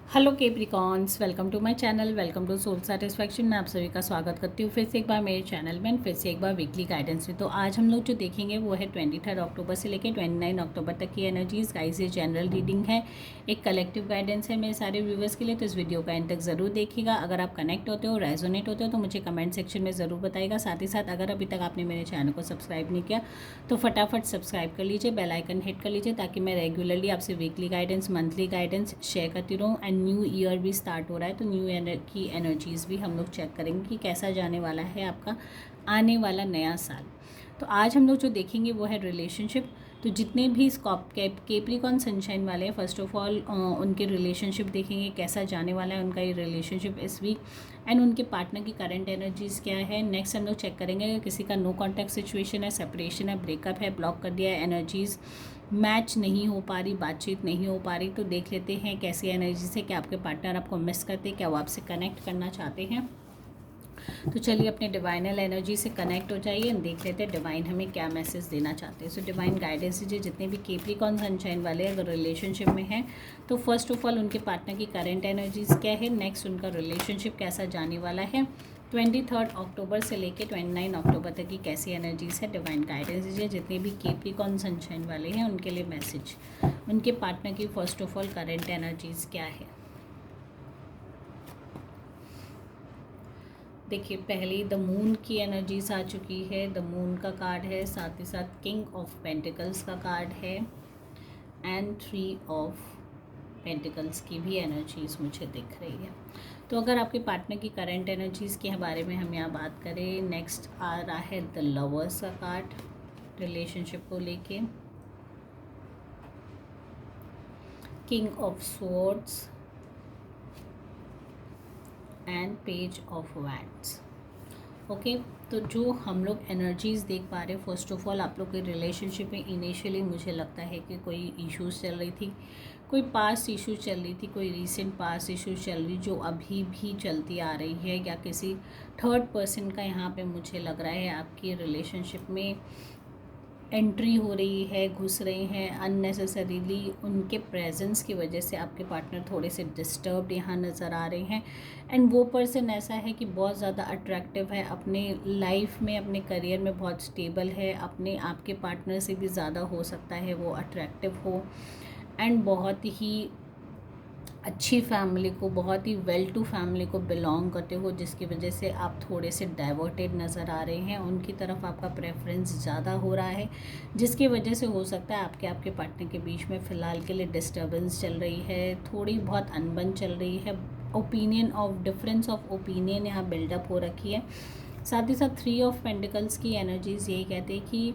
Hello capricorns, welcome to my channel, welcome to soul satisfaction. मैं आप सभी का स्वागत करती हूँ फिर से एक बार मेरे चैनल में, फिर से एक बार वीकली गाइडेंस में। तो आज हम लोग जो देखेंगे वो है 23 अक्टूबर से लेकर 29 अक्टूबर तक की एनर्जीज। गाइस, ये जनरल रीडिंग है, एक कलेक्टिव गाइडेंस है मेरे सारे व्यूवर्स के लिए। तो इस वीडियो का एंड तक ज़रूर देखिएगा। अगर आप कनेक्ट होते हो, रेजोनेट होते हो, तो मुझे कमेंट सेक्शन में ज़रूर बताइएगा। साथ ही साथ अगर अभी तक आपने मेरे चैनल को सब्सक्राइब नहीं किया तो फटाफट सब्सक्राइब कर लीजिए, बेल आइकन हिट कर लीजिए, ताकि मैं रेगुलरली आपसे weekly guidance, monthly guidance share करती रहूँ। एंड न्यू ईयर भी स्टार्ट हो रहा है, तो न्यू ईयर की एनर्जीज़ भी हम लोग चेक करेंगे कि कैसा जाने वाला है आपका आने वाला नया साल। तो आज हम लोग जो देखेंगे वो है रिलेशनशिप। तो जितने भी केप्रिकॉन सनशाइन वाले हैं, फर्स्ट ऑफ ऑल उनके रिलेशनशिप देखेंगे, कैसा जाने वाला है उनका ये रिलेशनशिप इस वीक, एंड उनके पार्टनर की करंट एनर्जीज़ क्या है। नेक्स्ट हम लोग चेक करेंगे अगर किसी का नो कॉन्टैक्ट सिचुएशन है, सेपरेशन है, ब्रेकअप है, ब्लॉक कर दिया है, एनर्जीज़ मैच नहीं हो पा रही, बातचीत नहीं हो पा रही, तो देख लेते हैं कैसी एनर्जी से, क्या आपके पार्टनर आपको मिस करते हैं, क्या वो आपसे कनेक्ट करना चाहते हैं। तो चलिए अपने डिवाइनल एनर्जी से कनेक्ट हो जाइए, देख लेते हैं डिवाइन हमें क्या मैसेज देना चाहते हैं। सो डिवाइन गाइडेंस दीजिए जितने भी केप्रिकॉन सनशाइन वाले अगर रिलेशनशिप में हैं, तो फर्स्ट ऑफ ऑल उनके पार्टनर की करंट एनर्जीज क्या है, नेक्स्ट उनका रिलेशनशिप कैसा जाने वाला है, 23 अक्टूबर से लेकर 29 अक्टूबर तक की कैसी एनर्जीज है। डिवाइन गाइडेंस दीजिए जितने भी केप्रिकॉन सनशाइन वाले हैं उनके लिए मैसेज, उनके पार्टनर की first of all current energies क्या है। देखिए, पहली द मून की एनर्जीज आ चुकी है, द मून का कार्ड है, साथ ही साथ किंग ऑफ पेंटिकल्स का कार्ड है, एंड 3 ऑफ पेंटिकल्स की भी एनर्जीज मुझे दिख रही है। तो अगर आपके पार्टनर की करंट एनर्जीज़ के बारे में हम यहाँ बात करें, नेक्स्ट आ रहा है द लवर्स का कार्ड रिलेशनशिप को लेके, king of swords and page of wands. Okay, तो जो हम लोग एनर्जीज़ देख पा रहे हैं, फर्स्ट ऑफ ऑल आप लोग के रिलेशनशिप में इनिशियली मुझे लगता है कि कोई इश्यूज़ चल रही थी, कोई पास्ट इशू चल रही थी, कोई रीसेंट पास्ट इशू चल रही जो अभी भी चलती आ रही है, या किसी थर्ड पर्सन का यहाँ पे मुझे लग रहा है आपकी रिलेशनशिप में एंट्री हो रही है, घुस रहे हैं अननेसेसरीली। उनके प्रेजेंस की वजह से आपके पार्टनर थोड़े से डिस्टर्ब्ड यहाँ नज़र आ रहे हैं। एंड वो पर्सन ऐसा है कि बहुत ज़्यादा अट्रैक्टिव है, अपने लाइफ में, अपने करियर में बहुत स्टेबल है, अपने आपके पार्टनर से भी ज़्यादा हो सकता है वो अट्रैक्टिव हो, एंड बहुत ही अच्छी फैमिली को, बहुत ही वेल टू फैमिली को बिलोंग करते हो, जिसकी वजह से आप थोड़े से डाइवर्टेड नज़र आ रहे हैं, उनकी तरफ आपका प्रेफरेंस ज़्यादा हो रहा है, जिसकी वजह से हो सकता है आपके पार्टनर के बीच में फ़िलहाल के लिए डिस्टर्बेंस चल रही है, थोड़ी बहुत अनबन चल रही है, opinion of difference of opinion यहाँ बिल्डअप हो रखी है। साथ ही साथ 3 ऑफ पेंटिकल्स की एनर्जीज़ यही कहते हैं कि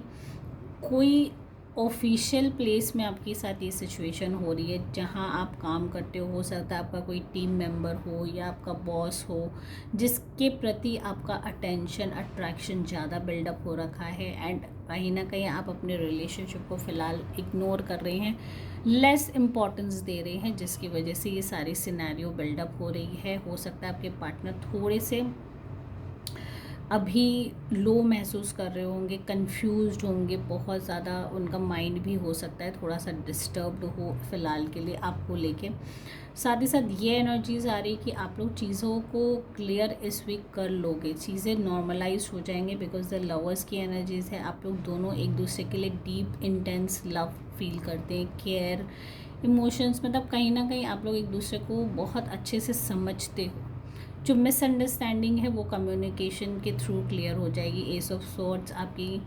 कोई ऑफिशियल प्लेस में आपके साथ ये सिचुएशन हो रही है जहाँ आप काम करते हो सकता है आपका कोई टीम मेंबर हो या आपका बॉस हो, जिसके प्रति आपका अटेंशन, अट्रैक्शन ज़्यादा बिल्डअप हो रखा है, एंड कहीं ना कहीं आप अपने रिलेशनशिप को फ़िलहाल इग्नोर कर रहे हैं, लेस इम्पॉर्टेंस दे रहे हैं, जिसकी वजह से ये सारी सिनेरियो बिल्डअप हो रही है। हो सकता है आपके पार्टनर थोड़े से अभी लो महसूस कर रहे होंगे, कंफ्यूज्ड होंगे, बहुत ज़्यादा उनका माइंड भी हो सकता है थोड़ा सा डिस्टर्ब्ड हो फ़िलहाल के लिए आपको लेके। साथ ही साथ ये एनर्जीज़ आ रही कि आप लोग चीज़ों को क्लियर इस वीक कर लोगे, चीज़ें नॉर्मलाइज हो जाएंगे, बिकॉज द लवर्स की एनर्जीज़ है। आप लोग दोनों एक दूसरे के लिए डीप इंटेंस लव फील करते हैं, केयर, इमोशंस, मतलब कहीं ना कहीं आप लोग एक दूसरे को बहुत अच्छे से समझते हो। जो मिसअंडरस्टैंडिंग है वो कम्युनिकेशन के थ्रू क्लियर हो जाएगी। एस ऑफ सॉर्ड्स आपकी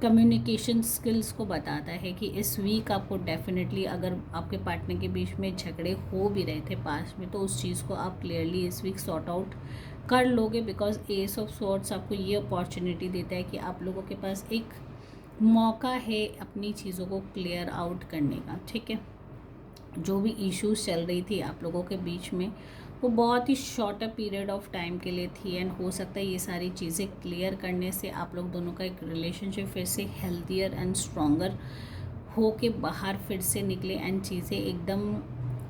कम्युनिकेशन स्किल्स को बताता है कि इस वीक आपको डेफिनेटली, अगर आपके पार्टनर के बीच में झगड़े हो भी रहे थे पास्ट में, तो उस चीज़ को आप क्लियरली इस वीक सॉर्ट आउट कर लोगे, बिकॉज एस ऑफ सॉर्ड्स आपको ये अपॉर्चुनिटी देता है कि आप लोगों के पास एक मौका है अपनी चीज़ों को क्लियर आउट करने का। ठीक है, जो भी इश्यूज चल रही थी आप लोगों के बीच में वो बहुत ही शॉर्टर पीरियड ऑफ टाइम के लिए थी, एंड हो सकता है ये सारी चीज़ें क्लियर करने से आप लोग दोनों का एक रिलेशनशिप फिर से हेल्थियर एंड स्ट्रॉन्गर हो के बाहर फिर से निकले, एंड चीज़ें एकदम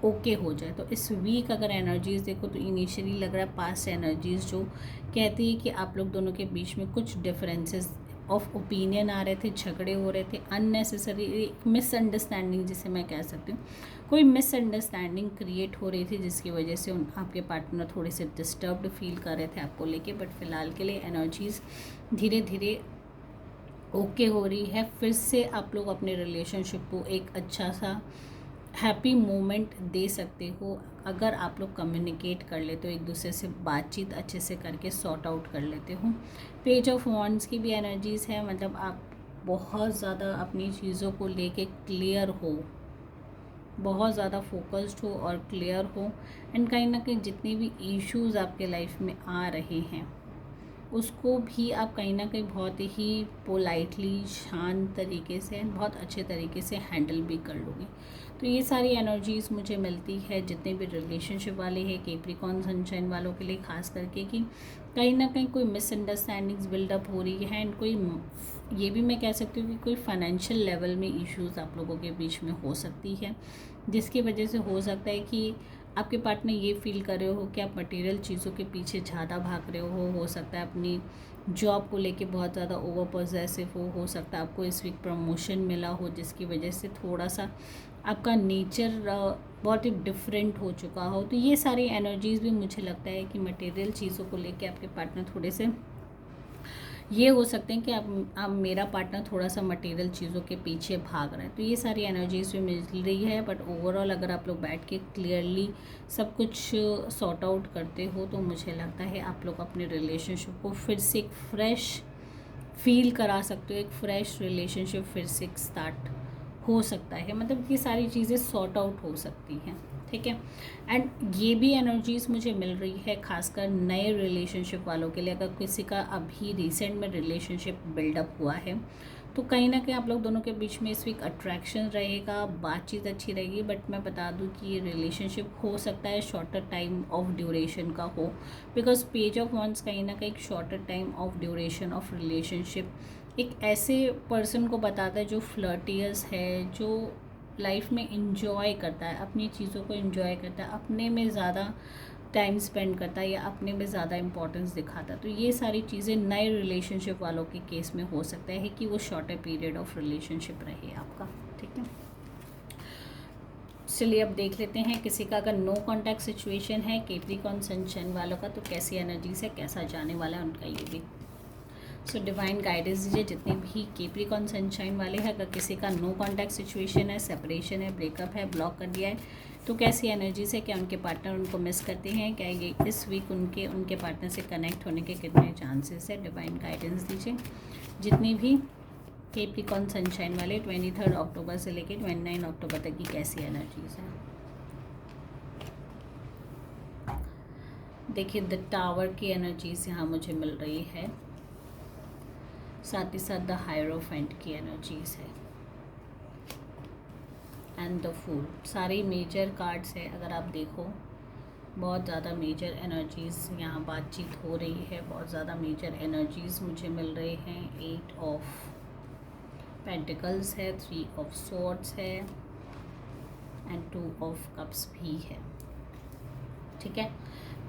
ओके हो जाए। तो इस वीक अगर एनर्जीज़ देखो तो इनिशियली लग रहा है पास्ट एनर्जीज़ जो कहती है कि आप लोग दोनों के बीच में कुछ डिफरेंसेस ऑफ ओपिनियन आ रहे थे, झगड़े हो रहे थे, अननेसेसरी मिसअंडरस्टैंडिंग जिसे मैं कह सकती हूँ, कोई मिसअंडरस्टैंडिंग क्रिएट हो रही थी जिसकी वजह से आपके पार्टनर थोड़े से डिस्टर्ब्ड फील कर रहे थे आपको लेके। बट फिलहाल के लिए एनर्जीज़ धीरे धीरे ओके हो रही है। फिर से आप लोग अपने रिलेशनशिप को एक अच्छा सा हैप्पी मोमेंट दे सकते हो अगर आप लोग कम्युनिकेट कर लेते हो, एक दूसरे से बातचीत अच्छे से करके सॉर्ट आउट कर लेते हो। पेज ऑफ वॉन्ड्स की भी एनर्जीज़ है, मतलब आप बहुत ज़्यादा अपनी चीज़ों को लेके क्लियर हो, बहुत ज़्यादा फोकस्ड हो और क्लियर हो। एंड कहीं ना कहीं जितने भी इश्यूज़ आपके लाइफ में आ रहे हैं उसको भी आप कहीं ना कहीं बहुत ही पोलाइटली, शांत तरीके से, बहुत अच्छे तरीके से हैंडल भी कर लोगे। तो ये सारी एनर्जीज़ मुझे मिलती है जितने भी रिलेशनशिप वाले हैं, कैप्रिकॉर्न सनशाइन वालों के लिए खास करके, कि कहीं ना कहीं कोई मिसअंडरस्टैंडिंग्स बिल्डअप हो रही है। एंड कोई, ये भी मैं कह सकती हूँ कि कोई फाइनेंशियल लेवल में इश्यूज़ आप लोगों के बीच में हो सकती है, जिसकी वजह से हो सकता है कि आपके पार्टनर ये फील कर रहे हो कि आप मटेरियल चीज़ों के पीछे ज़्यादा भाग रहे हो सकता है अपनी जॉब को लेके बहुत ज़्यादा ओवर पॉजेसिव हो सकता है आपको इस वीक प्रमोशन मिला हो जिसकी वजह से थोड़ा सा आपका नेचर बहुत ही डिफरेंट हो चुका हो। तो ये सारी एनर्जीज़ भी मुझे लगता है कि मटेरियल चीज़ों को लेके आपके पार्टनर थोड़े से ये हो सकते हैं कि आप मेरा पार्टनर थोड़ा सा मटेरियल चीज़ों के पीछे भाग रहा है। तो ये सारी एनर्जीज भी मिल रही है। बट ओवरऑल अगर आप लोग बैठ के क्लियरली सब कुछ सॉर्ट आउट करते हो तो मुझे लगता है आप लोग अपने रिलेशनशिप को फिर से एक फ्रेश फील करा सकते हो, एक फ्रेश रिलेशनशिप फिर से स्टार्ट हो सकता है। मतलब ये सारी चीज़ें सॉर्ट आउट हो सकती हैं, ठीक है। एंड ये भी एनर्जीज़ मुझे मिल रही है खासकर नए रिलेशनशिप वालों के लिए। अगर किसी का अभी रिसेंट में रिलेशनशिप बिल्डअप हुआ है तो कहीं ना कहीं आप लोग दोनों के बीच में इस वीक अट्रैक्शन रहेगा, बातचीत अच्छी रहेगी। बट मैं बता दूं कि ये रिलेशनशिप हो सकता है शॉर्टर टाइम ऑफ ड्यूरेशन का हो, बिकॉज पेज ऑफ वॉन्ड्स कहीं ना कहीं shorter time of duration of relationship एक ऐसे पर्सन को बताता है जो फ्लर्टियस है, जो लाइफ में इंजॉय करता है, अपनी चीज़ों को इंजॉय करता है, अपने में ज़्यादा टाइम स्पेंड करता है या अपने में ज़्यादा इंपॉर्टेंस दिखाता है। तो ये सारी चीज़ें नए रिलेशनशिप वालों के केस में हो सकता है कि वो शॉर्टर पीरियड ऑफ रिलेशनशिप रहे आपका, ठीक है। चलिए अब देख लेते हैं किसी का अगर नो कॉन्टैक्ट सिचुएशन है कैप्रिकॉर्न सनशाइन वालों का तो कैसी एनर्जीज है, कैसा जाने वाला है उनका ये भी। सो डिवाइन गाइडेंस दीजिए जितने भी कैप्रिकॉर्न सनशाइन वाले हैं। अगर किसी का नो कॉन्टैक्ट सिचुएशन है, सेपरेशन है, ब्रेकअप है, ब्लॉक कर दिया है तो कैसी एनर्जीज है, क्या उनके पार्टनर उनको मिस करते हैं, क्या ये इस वीक उनके पार्टनर से कनेक्ट होने के कितने चांसेस है। डिवाइन गाइडेंस दीजिए जितनी भी कैप्रिकॉर्न सनशाइन वाले 23 अक्टूबर से लेकर 29 अक्टूबर तक की कैसी एनर्जीज है। देखिए द टावर की एनर्जीज यहाँ मुझे मिल रही है, साथ ही साथ द हायरोफेंट की एनर्जीज है एंड द फूल। सारी मेजर कार्ड्स है, अगर आप देखो बहुत ज़्यादा मेजर एनर्जीज़ यहाँ बातचीत हो रही है, बहुत ज़्यादा मेजर एनर्जीज़ मुझे मिल रहे हैं। 8 ऑफ पेंटिकल्स है, 3 ऑफ स्वॉर्ड्स है एंड 2 ऑफ कप्स भी है, ठीक है।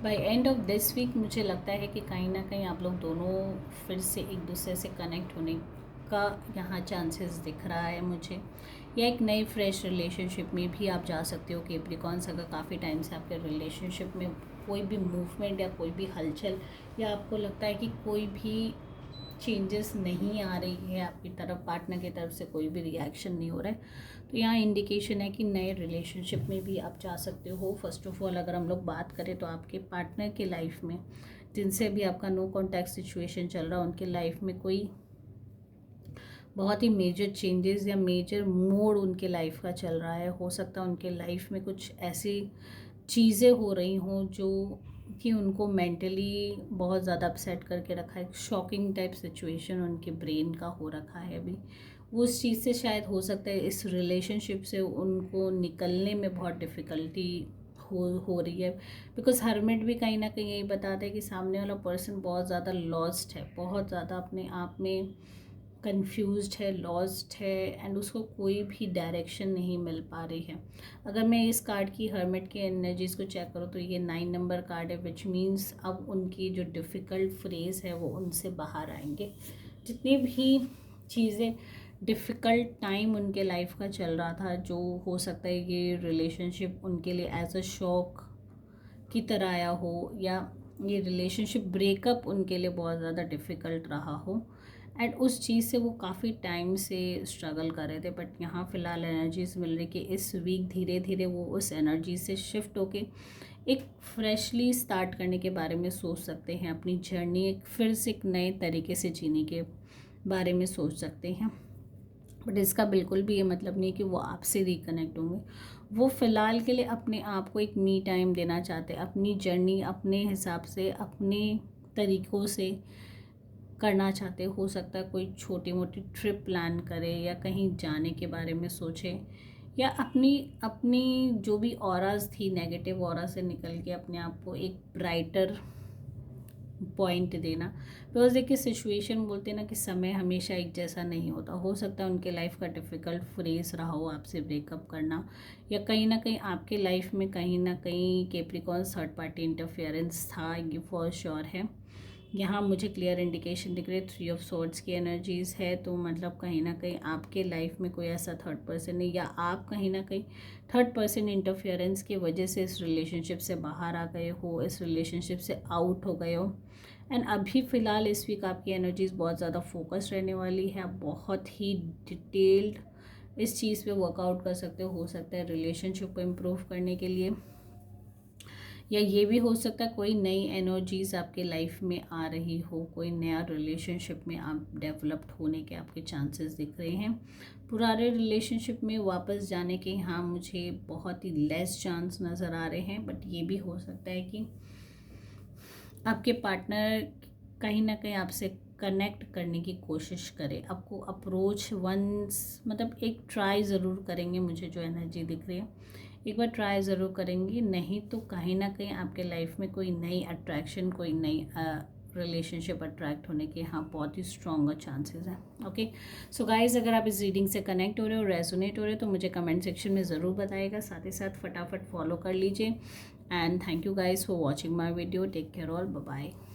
By end of this week मुझे लगता है कि कहीं ना कहीं आप लोग दोनों फिर से एक दूसरे से कनेक्ट होने का यहाँ चांसेस दिख रहा है मुझे, या एक नई फ्रेश रिलेशनशिप में भी आप जा सकते हो। कैप्रिकॉर्न्स अगर काफ़ी टाइम से आपके रिलेशनशिप में कोई भी मूवमेंट या कोई भी हलचल या आपको लगता है कि कोई भी चेंजेस नहीं आ रही है आपकी तरफ, पार्टनर की तरफ से कोई भी रिएक्शन नहीं हो रहा है, तो यहाँ इंडिकेशन है कि नए रिलेशनशिप में भी आप जा सकते हो। फर्स्ट ऑफ ऑल अगर हम लोग बात करें तो आपके पार्टनर के लाइफ में जिनसे भी आपका नो कॉन्टैक्ट सिचुएशन चल रहा है उनके लाइफ में कोई बहुत ही मेजर चेंजेस या मेजर मोड़ उनके लाइफ का चल रहा है। हो सकता है उनके लाइफ में कुछ ऐसी चीज़ें हो रही हों जो कि उनको मेंटली बहुत ज़्यादा अपसेट करके रखा है, शॉकिंग टाइप सिचुएशन उनके ब्रेन का हो रखा है अभी। वो उस चीज़ से शायद हो सकता है इस रिलेशनशिप से उनको निकलने में बहुत डिफ़िकल्टी हो रही है, बिकॉज हरमिट भी कहीं ना कहीं यही बताता है कि सामने वाला पर्सन बहुत ज़्यादा लॉस्ट है, बहुत ज़्यादा अपने आप में कंफ्यूज्ड है, लॉस्ट है एंड उसको कोई भी डायरेक्शन नहीं मिल पा रही है। अगर मैं इस कार्ड की हर्मिट की एनर्जीज़ को चेक करूँ तो ये 9 नंबर कार्ड है, विच मीन्स अब उनकी जो डिफ़िकल्ट फ्रेज़ है वो उनसे बाहर आएंगे, जितनी भी चीज़ें डिफ़िकल्ट टाइम उनके लाइफ का चल रहा था, जो हो सकता है ये रिलेशनशिप उनके लिए एज अ शॉक की तरह आया हो, या ये रिलेशनशिप ब्रेकअप उनके लिए बहुत ज़्यादा डिफ़िकल्ट रहा हो, एंड उस चीज़ से वो काफ़ी टाइम से स्ट्रगल कर रहे थे। बट यहाँ फ़िलहाल एनर्जीज़ मिल रही कि इस वीक धीरे धीरे वो उस एनर्जी से शिफ्ट होके एक फ्रेशली स्टार्ट करने के बारे में सोच सकते हैं, अपनी जर्नी एक फिर से एक नए तरीके से जीने के बारे में सोच सकते हैं। बट इसका बिल्कुल भी ये मतलब नहीं कि वो आपसे रिकनेक्ट होंगे। वो फ़िलहाल के लिए अपने आप को एक मी टाइम देना चाहते हैं, अपनी जर्नी अपने हिसाब से अपने तरीक़ों से करना चाहते। हो सकता है कोई छोटी मोटी ट्रिप प्लान करे, या कहीं जाने के बारे में सोचे, या अपनी अपनी जो भी ऑराज थी नेगेटिव ऑरा से निकल के अपने आप को एक ब्राइटर पॉइंट देना। बिकॉज देखिए सिचुएशन बोलते हैं ना कि समय हमेशा एक जैसा नहीं होता। हो सकता है उनके लाइफ का डिफ़िकल्ट फेज़ रहा हो आपसे ब्रेकअप करना, या कहीं ना कहीं आपके लाइफ में कहीं ना कहीं कैप्रिकॉन थर्ड पार्टी इंटरफेरेंस था, ये फॉर श्योर है। यहाँ मुझे क्लियर इंडिकेशन दिख रही है 3 ऑफ सॉर्ड्स की एनर्जीज़ है। तो मतलब कहीं ना कहीं आपके लाइफ में कोई ऐसा थर्ड पर्सन नहीं, या आप कहीं ना कहीं थर्ड पर्सन इंटरफेरेंस की वजह से इस रिलेशनशिप से बाहर आ गए हो, इस रिलेशनशिप से आउट हो गए हो। एंड अभी फ़िलहाल इस वीक आपकी एनर्जीज़ बहुत ज़्यादा फोकस रहने वाली है। आप बहुत ही डिटेल्ड इस चीज़ पे वर्कआउट कर सकते हो सकता है रिलेशनशिप को इम्प्रूव करने के लिए, या ये भी हो सकता है कोई नई एनर्जीज़ आपके लाइफ में आ रही हो, कोई नया रिलेशनशिप में आप डेवलप्ड होने के आपके चांसेस दिख रहे हैं। पुराने रिलेशनशिप में वापस जाने के यहाँ मुझे बहुत ही लेस चांस नज़र आ रहे हैं। बट ये भी हो सकता है कि आपके पार्टनर कहीं ना कहीं आपसे कनेक्ट करने की कोशिश करे, आपको अप्रोच वंस मतलब एक ट्राई ज़रूर करेंगे। मुझे जो एनर्जी दिख रही है एक बार ट्राई ज़रूर करेंगी, नहीं तो कहीं ना कहीं आपके लाइफ में कोई नई अट्रैक्शन, कोई नई रिलेशनशिप अट्रैक्ट होने के यहाँ बहुत ही स्ट्रॉन्गर चांसेस हैं। ओके सो गाइज, अगर आप इस रीडिंग से कनेक्ट हो रहे हो, रेजोनेट हो रहे हो, तो मुझे कमेंट सेक्शन में ज़रूर बताइएगा। साथ ही साथ फटाफट फॉलो कर लीजिए। And thank you guys for watching my video. Take care all, bye bye.